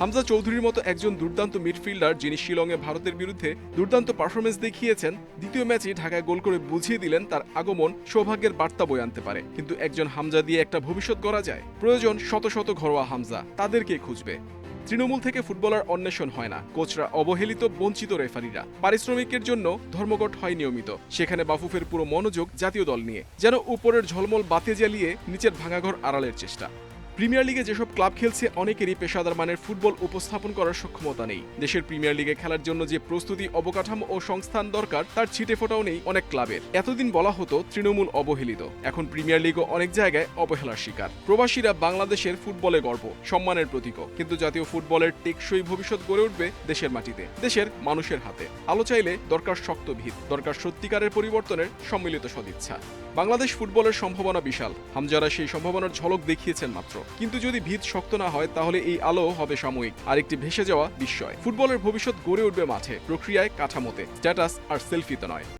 হামজা চৌধুরীর মতো একজন দুর্দান্ত মিডফিল্ডার, যিনি শিলংয়ে ভারতের বিরুদ্ধে দুর্দান্ত পারফরমেন্স দেখিয়েছেন, দ্বিতীয় ম্যাচে ঢাকায় গোল করে বুঝিয়ে দিলেন তার আগমন সৌভাগ্যের বার্তা বয়ে আনতে পারে। কিন্তু একজন হামজা দিয়ে একটা ভবিষ্যৎ গড়া যায়? প্রয়োজন শত শত ঘরোয়া হামজা, তাদেরকে খুঁজবে। তৃণমূল থেকে ফুটবলার অন্বেষণ হয় না, কোচরা অবহেলিত, বঞ্চিত রেফারিরা। পারিশ্রমিকের জন্য ধর্মঘট হয় নিয়মিত, সেখানে বাফুফের পুরো মনোযোগ জাতীয় দল নিয়ে, যেন উপরের ঝলমল বাতি জ্বালিয়ে নিচের ভাঙাঘর আড়ালের চেষ্টা। প্রিমিয়ার লিগে যেসব ক্লাব খেলছে অনেকেরই পেশাদার মানের ফুটবল উপস্থাপন করার সক্ষমতা নেই। দেশের প্রিমিয়ার লিগে খেলার জন্য যে প্রস্তুতি, অবকাঠামো ও সংস্থান দরকার তার ছিটে ফোটাও নেই অনেক ক্লাবের। এতদিন বলা হতো তৃণমূল অবহেলিত, এখন প্রিমিয়ার লিগও অনেক জায়গায় অবহেলার শিকার। প্রবাসীরা বাংলাদেশের ফুটবলে গর্ব, সম্মানের প্রতীকও, কিন্তু জাতীয় ফুটবলের টেকসই ভবিষ্যৎ গড়ে উঠবে দেশের মাটিতে, দেশের মানুষের হাতে। আলো চাইলে দরকার শক্ত ভিত, দরকার সত্যিকারের পরিবর্তনের সম্মিলিত সদিচ্ছা। বাংলাদেশ ফুটবলের সম্ভাবনা বিশাল, হামজারা সেই সম্ভাবনার ঝলক দেখিয়েছেন মাত্র। কিন্তু যদি ভিত শক্ত না হয় তাহলে এই আলো হবে সাময়িক, আরেকটি ভেসে যাওয়া বিস্ময়। ফুটবলের ভবিষ্যৎ গড়ে উঠবে মাঠে, প্রক্রিয়ায়, কাঠামোতে, স্ট্যাটাস আর সেলফিতে নয়।